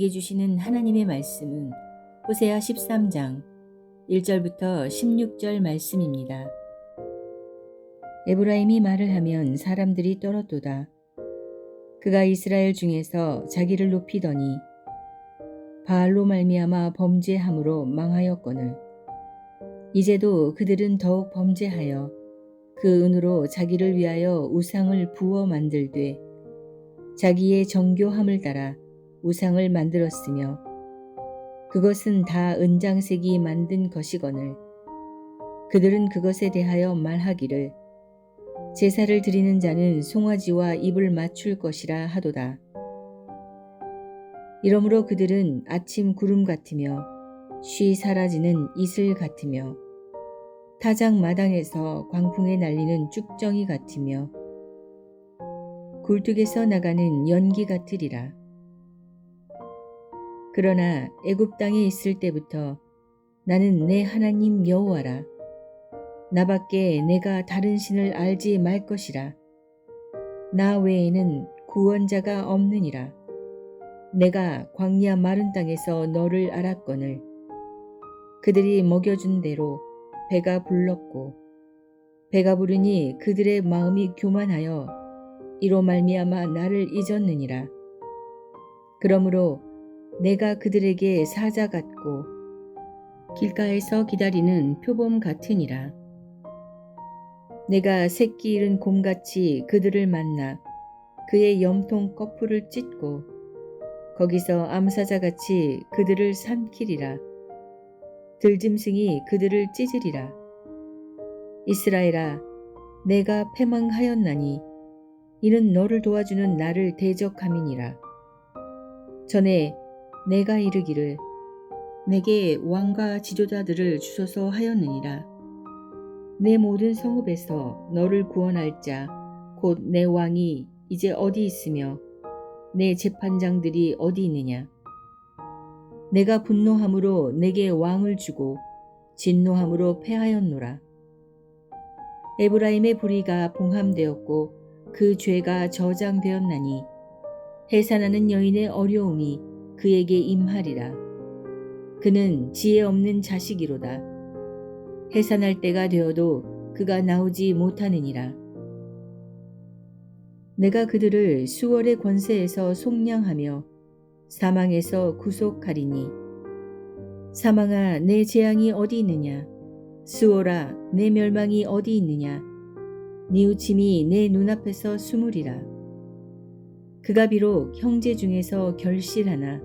우리에게 주시는 하나님의 말씀은 호세아 13장 1절부터 16절 말씀입니다. 에브라임이 말을 하면 사람들이 떨었도다. 그가 이스라엘 중에서 자기를 높이더니 바알로 말미암아 범죄함으로 망하였거늘. 이제도 그들은 더욱 범죄하여 그 은으로 자기를 위하여 우상을 부어 만들되 자기의 정교함을 따라 우상을 만들었으며 그것은 다 은장색이 만든 것이거늘. 그들은 그것에 대하여 말하기를 제사를 드리는 자는 송아지와 입을 맞출 것이라 하도다. 이러므로 그들은 아침 구름 같으며 쉬 사라지는 이슬 같으며 타작 마당에서 광풍에 날리는 쭉정이 같으며 굴뚝에서 나가는 연기 같으리라. 그러나 애굽 땅에 있을 때부터 나는 내 하나님 여호와라. 나밖에 내가 다른 신을 알지 말 것이라. 나 외에는 구원자가 없느니라. 내가 광야 마른 땅에서 너를 알았거늘. 그들이 먹여준 대로 배가 불렀고 배가 부르니 그들의 마음이 교만하여 이로 말미암아 나를 잊었느니라. 그러므로 내가 그들에게 사자 같고 길가에서 기다리는 표범 같으니라. 내가 새끼 잃은 곰같이 그들을 만나 그의 염통 거풀을 찢고 거기서 암사자같이 그들을 삼키리라. 들짐승이 그들을 찢으리라. 이스라엘아, 내가 패망하였나니 이는 너를 도와주는 나를 대적함이니라. 전에 내가 이르기를 내게 왕과 지도자들을 주소서 하였느니라. 내 모든 성읍에서 너를 구원할 자 곧 내 왕이 이제 어디 있으며 내 재판장들이 어디 있느냐. 내가 분노함으로 내게 왕을 주고 진노함으로 패하였노라. 에브라임의 불의가 봉함되었고 그 죄가 저장되었나니 해산하는 여인의 어려움이 그에게 임하리라. 그는 지혜 없는 자식이로다. 해산할 때가 되어도 그가 나오지 못하느니라. 내가 그들을 수월의 권세에서 속량하며 사망에서 구속하리니 사망아 내 재앙이 어디 있느냐. 수월아 내 멸망이 어디 있느냐. 뉘우침이 내 눈앞에서 숨으리라. 그가 비록 형제 중에서 결실하나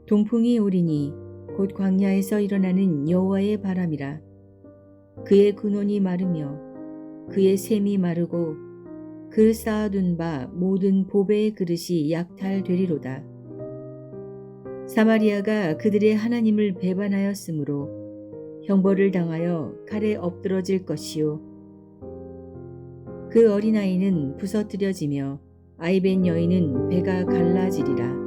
동풍이 오리니 곧 광야에서 일어나는 여호와의 바람이라. 그의 근원이 마르며 그의 샘이 마르고 그 쌓아둔 바 모든 보배의 그릇이 약탈되리로다. 사마리아가 그들의 하나님을 배반하였으므로 형벌을 당하여 칼에 엎드러질 것이요 그 어린아이는 부서뜨려지며 아이벤 여인은 배가 갈라지리라.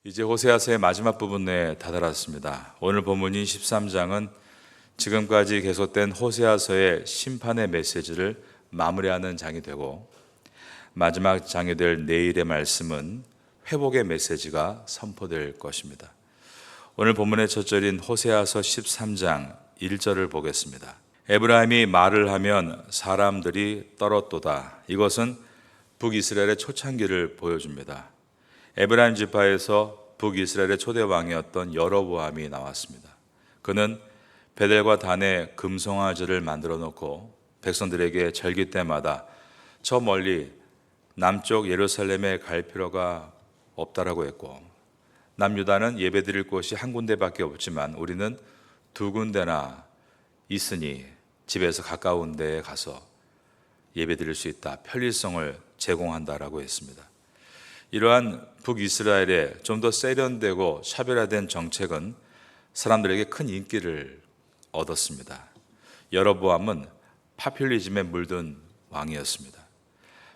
이제 호세아서의 마지막 부분에 다다랐습니다. 오늘 본문인 13장은 지금까지 계속된 호세아서의 심판의 메시지를 마무리하는 장이 되고 마지막 장이 될 내일의 말씀은 회복의 메시지가 선포될 것입니다. 오늘 본문의 첫 절인 호세아서 13장 1절을 보겠습니다. 에브라임이 말을 하면 사람들이 떨었도다. 이것은 북이스라엘의 초창기를 보여줍니다. 에브라임 지파에서 북이스라엘의 초대 왕이었던 여로보암이 나왔습니다. 그는 베델과 단에 금송아지를 만들어 놓고 백성들에게 절기 때마다 저 멀리 남쪽 예루살렘에 갈 필요가 없다라고 했고, 남유다는 예배드릴 곳이 한 군데밖에 없지만 우리는 두 군데나 있으니 집에서 가까운 데에 가서 예배드릴 수 있다, 편리성을 제공한다라고 했습니다. 이러한 북이스라엘의 좀 더 세련되고 차별화된 정책은 사람들에게 큰 인기를 얻었습니다. 여로보암은 파퓰리즘에 물든 왕이었습니다.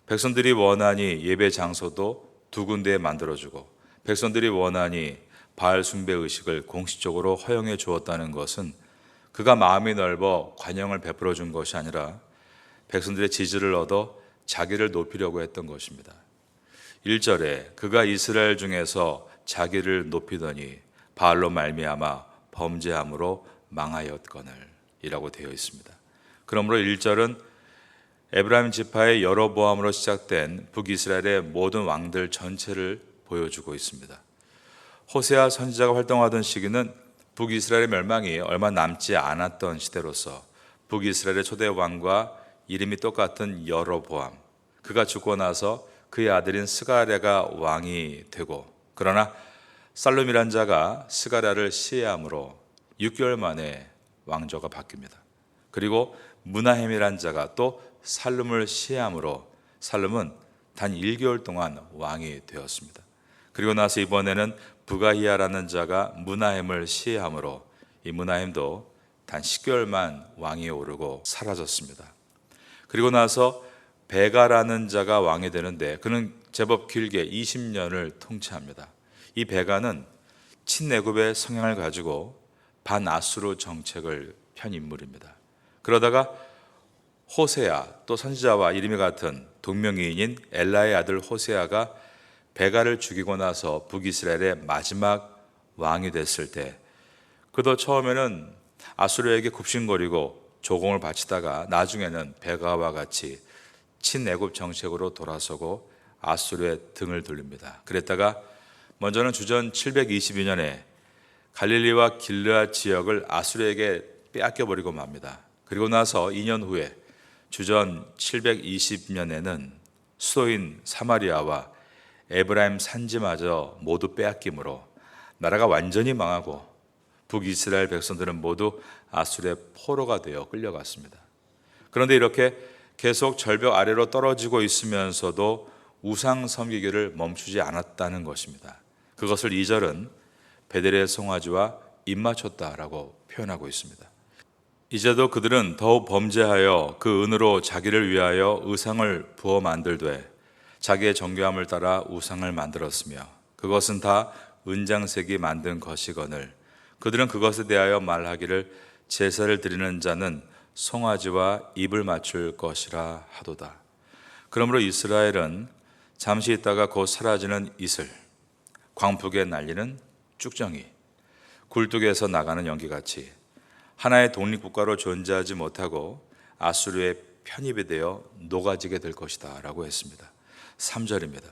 백성들이 원하니 예배 장소도 두 군데에 만들어주고 백성들이 원하니 바알 숭배 의식을 공식적으로 허용해 주었다는 것은 그가 마음이 넓어 관용을 베풀어 준 것이 아니라 백성들의 지지를 얻어 자기를 높이려고 했던 것입니다. 1절에 그가 이스라엘 중에서 자기를 높이더니 바알로 말미암아 범죄함으로 망하였거늘 이라고 되어 있습니다. 그러므로 1절은 에브라임 지파의 여로보암으로 시작된 북이스라엘의 모든 왕들 전체를 보여주고 있습니다. 호세아 선지자가 활동하던 시기는 북이스라엘의 멸망이 얼마 남지 않았던 시대로서 북이스라엘의 초대 왕과 이름이 똑같은 여로보암, 그가 죽고 나서 그의 아들인 스가랴가 왕이 되고, 그러나 살룸이란 자가 스가랴를 시해함으로 6개월 만에 왕조가 바뀝니다. 그리고 므나헴이란 자가 또 살룸을 시해함으로 살룸은 단 1개월 동안 왕이 되었습니다. 그리고 나서 이번에는 부가히야라는 자가 므나헴을 시해함으로 이 므나헴도 단 10개월만 왕위에 오르고 사라졌습니다. 그리고 나서 베가라는 자가 왕이 되는데 그는 제법 길게 20년을 통치합니다. 이 베가는 친내굽의 성향을 가지고 반아수르 정책을 편 인물입니다. 그러다가 호세아, 또 선지자와 이름이 같은 동명이인인 엘라의 아들 호세아가 베가를 죽이고 나서 북이스라엘의 마지막 왕이 됐을 때, 그도 처음에는 아수르에게 굽신거리고 조공을 바치다가 나중에는 베가와 같이 친애굽 정책으로 돌아서고 아수르의 등을 돌립니다. 그랬다가 먼저는 주전 722년에 갈릴리와 길르앗 지역을 아수르에게 빼앗겨버리고 맙니다. 그리고 나서 2년 후에 주전 720년에는 수도인 사마리아와 에브라임 산지마저 모두 빼앗김으로 나라가 완전히 망하고 북이스라엘 백성들은 모두 아수르의 포로가 되어 끌려갔습니다. 그런데 이렇게 계속 절벽 아래로 떨어지고 있으면서도 우상 섬기기를 멈추지 않았다는 것입니다. 그것을 2절은 베델의 송아지와 입맞췄다라고 표현하고 있습니다. 이제도 그들은 더욱 범죄하여 그 은으로 자기를 위하여 의상을 부어 만들되 자기의 정교함을 따라 우상을 만들었으며 그것은 다 은장색이 만든 것이거늘 그들은 그것에 대하여 말하기를 제사를 드리는 자는 송아지와 입을 맞출 것이라 하도다. 그러므로 이스라엘은 잠시 있다가 곧 사라지는 이슬, 광풍에 날리는 쭉정이, 굴뚝에서 나가는 연기같이 하나의 독립국가로 존재하지 못하고 아수르의 편입이 되어 녹아지게 될 것이다 라고 했습니다. 3절입니다.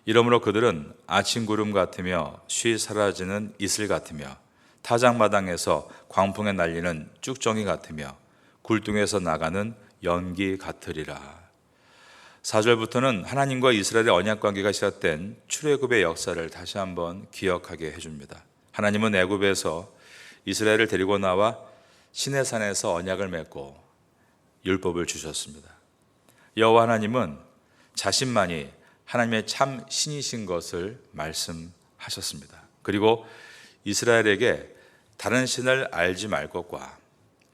이러므로 그들은 아침 구름 같으며 쉬 사라지는 이슬 같으며 타작마당에서 광풍에 날리는 쭉정이 같으며 굴뚝에서 나가는 연기 같으리라. 4절부터는 하나님과 이스라엘의 언약관계가 시작된 출애굽의 역사를 다시 한번 기억하게 해줍니다. 하나님은 애굽에서 이스라엘을 데리고 나와 시내산에서 언약을 맺고 율법을 주셨습니다. 여호와 하나님은 자신만이 하나님의 참 신이신 것을 말씀하셨습니다. 그리고 이스라엘에게 다른 신을 알지 말 것과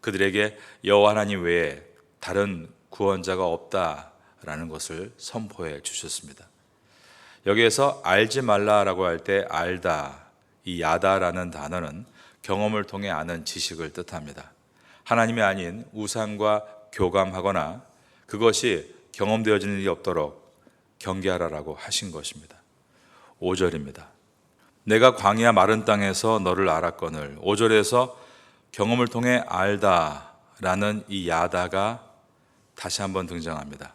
그들에게 여호와 하나님 외에 다른 구원자가 없다라는 것을 선포해 주셨습니다. 여기에서 알지 말라라고 할 때 알다, 이 야다라는 단어는 경험을 통해 아는 지식을 뜻합니다. 하나님이 아닌 우상과 교감하거나 그것이 경험되어지는 일이 없도록 경계하라라고 하신 것입니다. 5절입니다. 내가 광야 마른 땅에서 너를 알았거늘. 5절에서 경험을 통해 알다라는 이 야다가 다시 한번 등장합니다.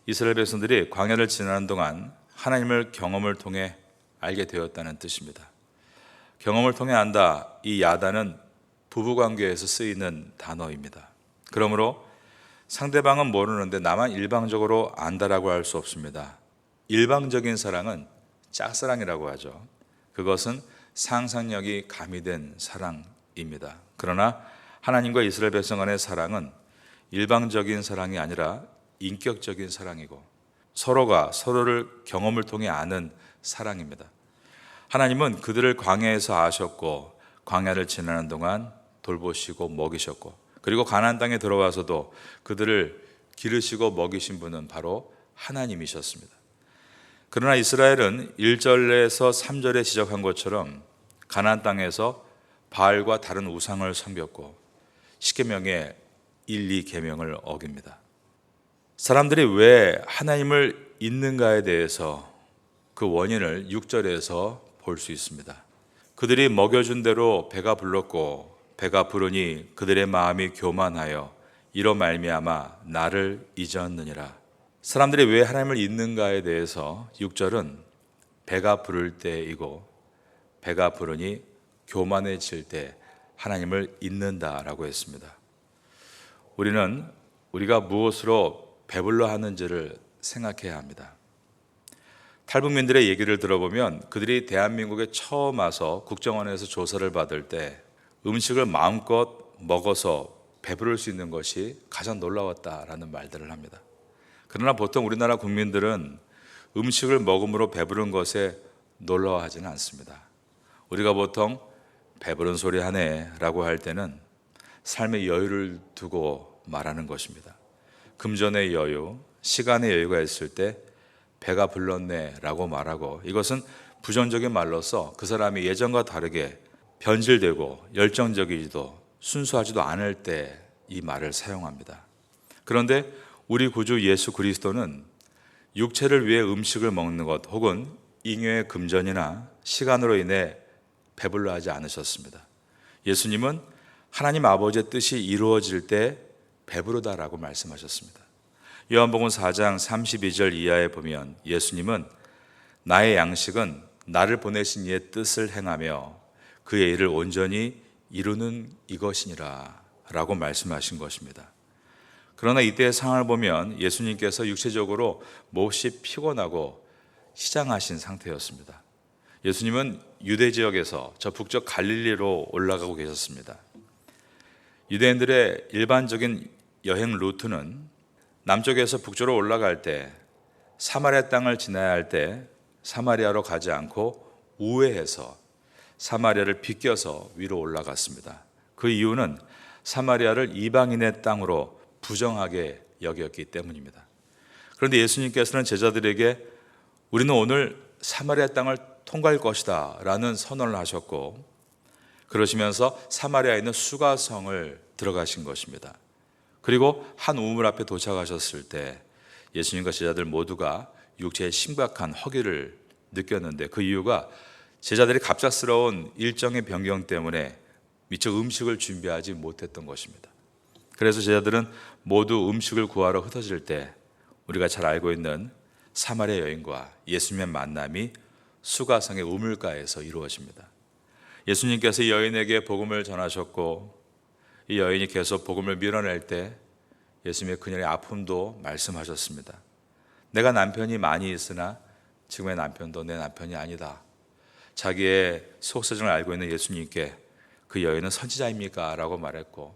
이스라엘 백성들이 광야를 지나는 동안 하나님을 경험을 통해 알게 되었다는 뜻입니다. 경험을 통해 안다, 이 야다는 부부관계에서 쓰이는 단어입니다. 그러므로 상대방은 모르는데 나만 일방적으로 안다라고 할 수 없습니다. 일방적인 사랑은 짝사랑이라고 하죠. 그것은 상상력이 가미된 사랑입니다. 그러나 하나님과 이스라엘 백성 간의 사랑은 일방적인 사랑이 아니라 인격적인 사랑이고 서로가 서로를 경험을 통해 아는 사랑입니다. 하나님은 그들을 광야에서 아셨고 광야를 지나는 동안 돌보시고 먹이셨고 그리고 가나안 땅에 들어와서도 그들을 기르시고 먹이신 분은 바로 하나님이셨습니다. 그러나 이스라엘은 1절에서 3절에 지적한 것처럼 가나안 땅에서 바알과 다른 우상을 섬겼고 십계명의 1, 2계명을 어깁니다. 사람들이 왜 하나님을 잊는가에 대해서 그 원인을 6절에서 볼 수 있습니다. 그들이 먹여준 대로 배가 불렀고 배가 부르니 그들의 마음이 교만하여 이로 말미암아 나를 잊었느니라. 사람들이 왜 하나님을 잊는가에 대해서 6절은 배가 부를 때이고 배가 부르니 교만해질 때 하나님을 잊는다라고 했습니다. 우리는 우리가 무엇으로 배불러 하는지를 생각해야 합니다. 탈북민들의 얘기를 들어보면 그들이 대한민국에 처음 와서 국정원에서 조사를 받을 때 음식을 마음껏 먹어서 배부를 수 있는 것이 가장 놀라웠다라는 말들을 합니다. 그러나 보통 우리나라 국민들은 음식을 먹음으로 배부른 것에 놀라워하지는 않습니다. 우리가 보통 배부른 소리 하네 라고 할 때는 삶의 여유를 두고 말하는 것입니다. 금전의 여유, 시간의 여유가 있을 때 배가 불렀네 라고 말하고, 이것은 부정적인 말로서 그 사람이 예전과 다르게 변질되고 열정적이지도 순수하지도 않을 때 이 말을 사용합니다. 그런데 우리 구주 예수 그리스도는 육체를 위해 음식을 먹는 것 혹은 잉여의 금전이나 시간으로 인해 배불러 하지 않으셨습니다. 예수님은 하나님 아버지의 뜻이 이루어질 때 배부르다라고 말씀하셨습니다. 요한복음 4장 32절 이하에 보면 예수님은 나의 양식은 나를 보내신 이의 뜻을 행하며 그의 일을 온전히 이루는 이것이니라 라고 말씀하신 것입니다. 그러나 이때의 상황을 보면 예수님께서 육체적으로 몹시 피곤하고 시장하신 상태였습니다. 예수님은 유대 지역에서 저 북쪽 갈릴리로 올라가고 계셨습니다. 유대인들의 일반적인 여행 루트는 남쪽에서 북쪽으로 올라갈 때 사마리아 땅을 지나야 할 때 사마리아로 가지 않고 우회해서 사마리아를 비껴서 위로 올라갔습니다. 그 이유는 사마리아를 이방인의 땅으로 부정하게 여겼기 때문입니다. 그런데 예수님께서는 제자들에게 우리는 오늘 사마리아 땅을 통과할 것이다 라는 선언을 하셨고, 그러시면서 사마리아에 있는 수가성을 들어가신 것입니다. 그리고 한 우물 앞에 도착하셨을 때 예수님과 제자들 모두가 육체의 심각한 허기를 느꼈는데, 그 이유가 제자들이 갑작스러운 일정의 변경 때문에 미처 음식을 준비하지 못했던 것입니다. 그래서 제자들은 모두 음식을 구하러 흩어질 때 우리가 잘 알고 있는 사마리아 여인과 예수님의 만남이 수가성의 우물가에서 이루어집니다. 예수님께서 이 여인에게 복음을 전하셨고, 이 여인이 계속 복음을 밀어낼 때 예수님의 그녀의 아픔도 말씀하셨습니다. 내가 남편이 많이 있으나 지금의 남편도 내 남편이 아니다. 자기의 속사정을 알고 있는 예수님께 그 여인은 선지자입니까? 라고 말했고,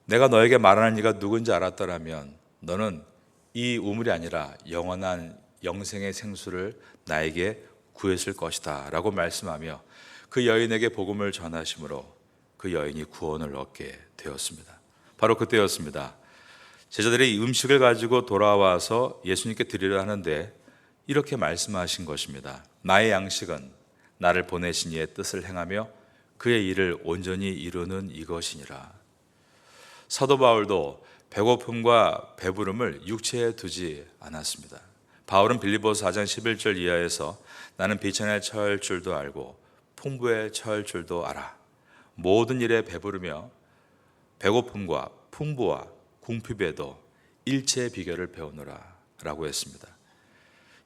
내가 너에게 말하는 이가 누군지 알았더라면 너는 이 우물이 아니라 영원한 영생의 생수를 나에게 구했을 것이다 라고 말씀하며 그 여인에게 복음을 전하심으로 그 여인이 구원을 얻게 되었습니다. 바로 그때였습니다. 제자들이 음식을 가지고 돌아와서 예수님께 드리려 하는데 이렇게 말씀하신 것입니다. 나의 양식은 나를 보내신 이의 뜻을 행하며 그의 일을 온전히 이루는 이것이니라. 사도 바울도 배고픔과 배부름을 육체에 두지 않았습니다. 바울은 빌립보서 4장 11절 이하에서 나는 비천에 처할 줄도 알고 풍부에 처할 줄도 알아. 모든 일에 배부르며 배고픔과 풍부와 궁핍에도 일체의 비결을 배우노라 라고 했습니다.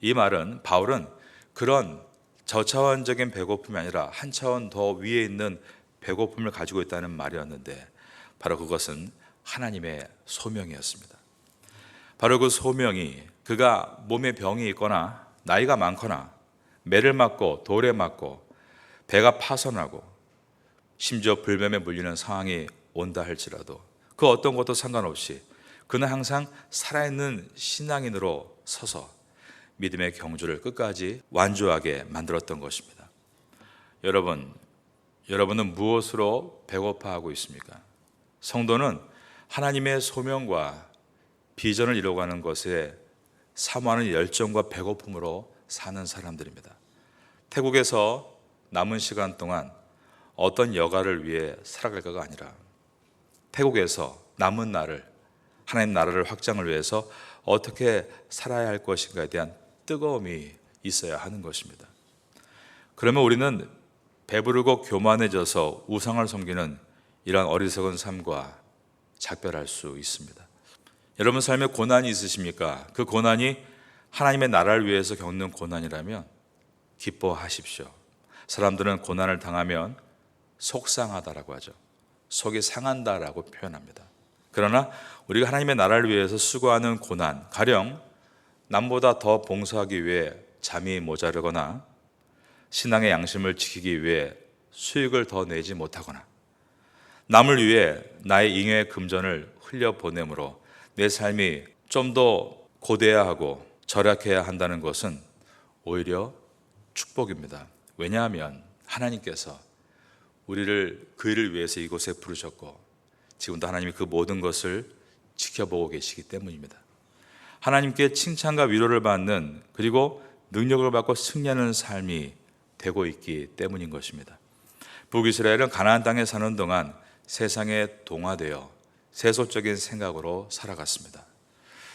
이 말은 바울은 그런 저차원적인 배고픔이 아니라 한 차원 더 위에 있는 배고픔을 가지고 있다는 말이었는데, 바로 그것은 하나님의 소명이었습니다. 바로 그 소명이 그가 몸에 병이 있거나 나이가 많거나 매를 맞고 돌에 맞고 배가 파손하고 심지어 불뱀에 물리는 상황이 온다 할지라도 그 어떤 것도 상관없이 그는 항상 살아있는 신앙인으로 서서 믿음의 경주를 끝까지 완주하게 만들었던 것입니다. 여러분은 무엇으로 배고파하고 있습니까? 성도는 하나님의 소명과 비전을 이루어가는 것에 사모하는 열정과 배고픔으로 사는 사람들입니다. 태국에서 남은 시간 동안 어떤 여가를 위해 살아갈까가 아니라 태국에서 남은 날을, 하나님 나라를 확장을 위해서 어떻게 살아야 할 것인가에 대한 뜨거움이 있어야 하는 것입니다. 그러면 우리는 배부르고 교만해져서 우상을 섬기는 이러한 어리석은 삶과 작별할 수 있습니다. 여러분 삶에 고난이 있으십니까? 그 고난이 하나님의 나라를 위해서 겪는 고난이라면 기뻐하십시오. 사람들은 고난을 당하면 속상하다라고 하죠. 속이 상한다라고 표현합니다. 그러나 우리가 하나님의 나라를 위해서 수고하는 고난, 가령 남보다 더 봉사하기 위해 잠이 모자르거나 신앙의 양심을 지키기 위해 수익을 더 내지 못하거나 남을 위해 나의 잉여의 금전을 흘려보내므로 내 삶이 좀 더 고대해야 하고 절약해야 한다는 것은 오히려 축복입니다. 왜냐하면 하나님께서 우리를 그 일을 위해서 이곳에 부르셨고 지금도 하나님이 그 모든 것을 지켜보고 계시기 때문입니다. 하나님께 칭찬과 위로를 받는, 그리고 능력을 받고 승리하는 삶이 되고 있기 때문인 것입니다. 북이스라엘은 가나안 땅에 사는 동안 세상에 동화되어 세속적인 생각으로 살아갔습니다.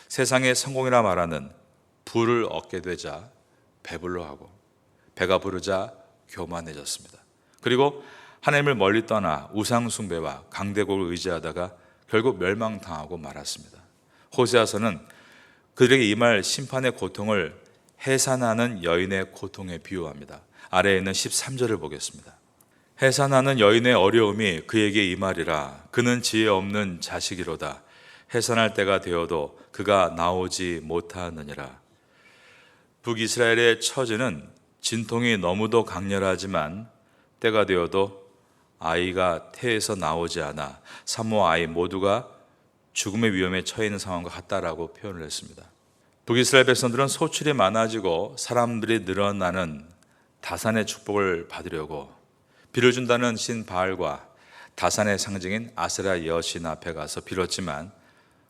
세상의 성공이라 말하는 부를 얻게 되자 배불러하고 배가 부르자 교만해졌습니다. 그리고 하나님을 멀리 떠나 우상 숭배와 강대국을 의지하다가 결국 멸망당하고 말았습니다. 호세아서는 그들에게 임할 심판의 고통을 해산하는 여인의 고통에 비유합니다. 아래에 있는 13절을 보겠습니다. 해산하는 여인의 어려움이 그에게 임하리라. 그는 지혜 없는 자식이로다. 해산할 때가 되어도 그가 나오지 못하느니라. 북이스라엘의 처지는 진통이 너무도 강렬하지만 때가 되어도 아이가 태에서 나오지 않아 산모 아이 모두가 죽음의 위험에 처해 있는 상황과 같다라고 표현을 했습니다. 북이스라엘 백성들은 소출이 많아지고 사람들이 늘어나는 다산의 축복을 받으려고 비를 준다는 신 바알과 다산의 상징인 아세라 여신 앞에 가서 빌었지만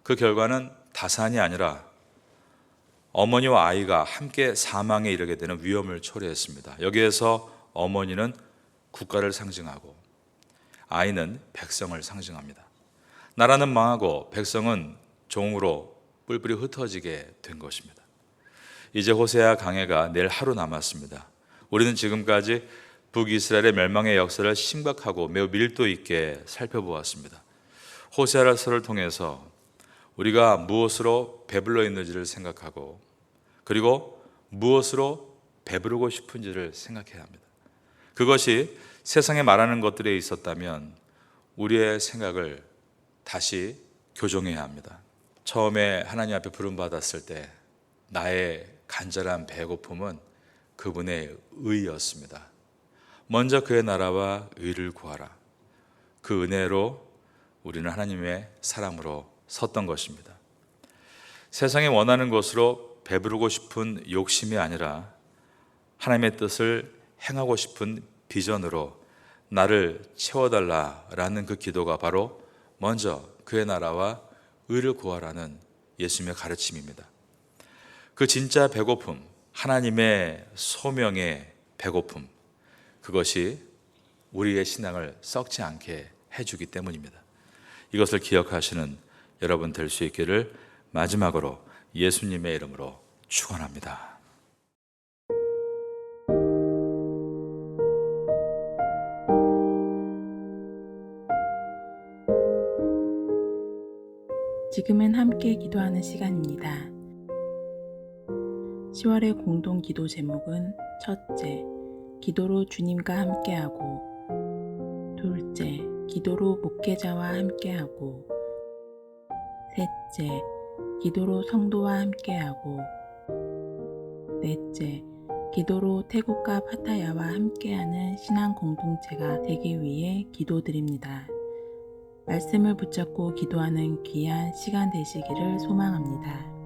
그 결과는 다산이 아니라 어머니와 아이가 함께 사망에 이르게 되는 위험을 초래했습니다. 여기에서 어머니는 국가를 상징하고 아이는 백성을 상징합니다. 나라는 망하고 백성은 종으로 뿔뿔이 흩어지게 된 것입니다. 이제 호세아 강해가 내일 하루 남았습니다. 우리는 지금까지 북이스라엘의 멸망의 역사를 심각하고 매우 밀도 있게 살펴보았습니다. 호세아서를 통해서 우리가 무엇으로 배불러 있는지를 생각하고 그리고 무엇으로 배부르고 싶은지를 생각해야 합니다. 그것이 세상에 말하는 것들에 있었다면 우리의 생각을 다시 교정해야 합니다. 처음에 하나님 앞에 부름받았을 때 나의 간절한 배고픔은 그분의 의였습니다. 먼저 그의 나라와 의를 구하라. 그 은혜로 우리는 하나님의 사람으로 섰던 것입니다. 세상에 원하는 것으로 배부르고 싶은 욕심이 아니라 하나님의 뜻을 행하고 싶은 비전으로 나를 채워달라라는 그 기도가 바로 먼저 그의 나라와 의를 구하라는 예수님의 가르침입니다. 그 진짜 배고픔, 하나님의 소명의 배고픔, 그것이 우리의 신앙을 썩지 않게 해주기 때문입니다. 이것을 기억하시는 여러분 될 수 있기를 마지막으로 예수님의 이름으로 축원합니다. 지금은 함께 기도하는 시간입니다. 10월의 공동 기도 제목은 첫째, 기도로 주님과 함께하고, 둘째, 기도로 목회자와 함께하고, 셋째, 기도로 성도와 함께하고, 넷째, 기도로 태국과 파타야와 함께하는 신앙 공동체가 되기 위해 기도드립니다. 말씀을 붙잡고 기도하는 귀한 시간 되시기를 소망합니다.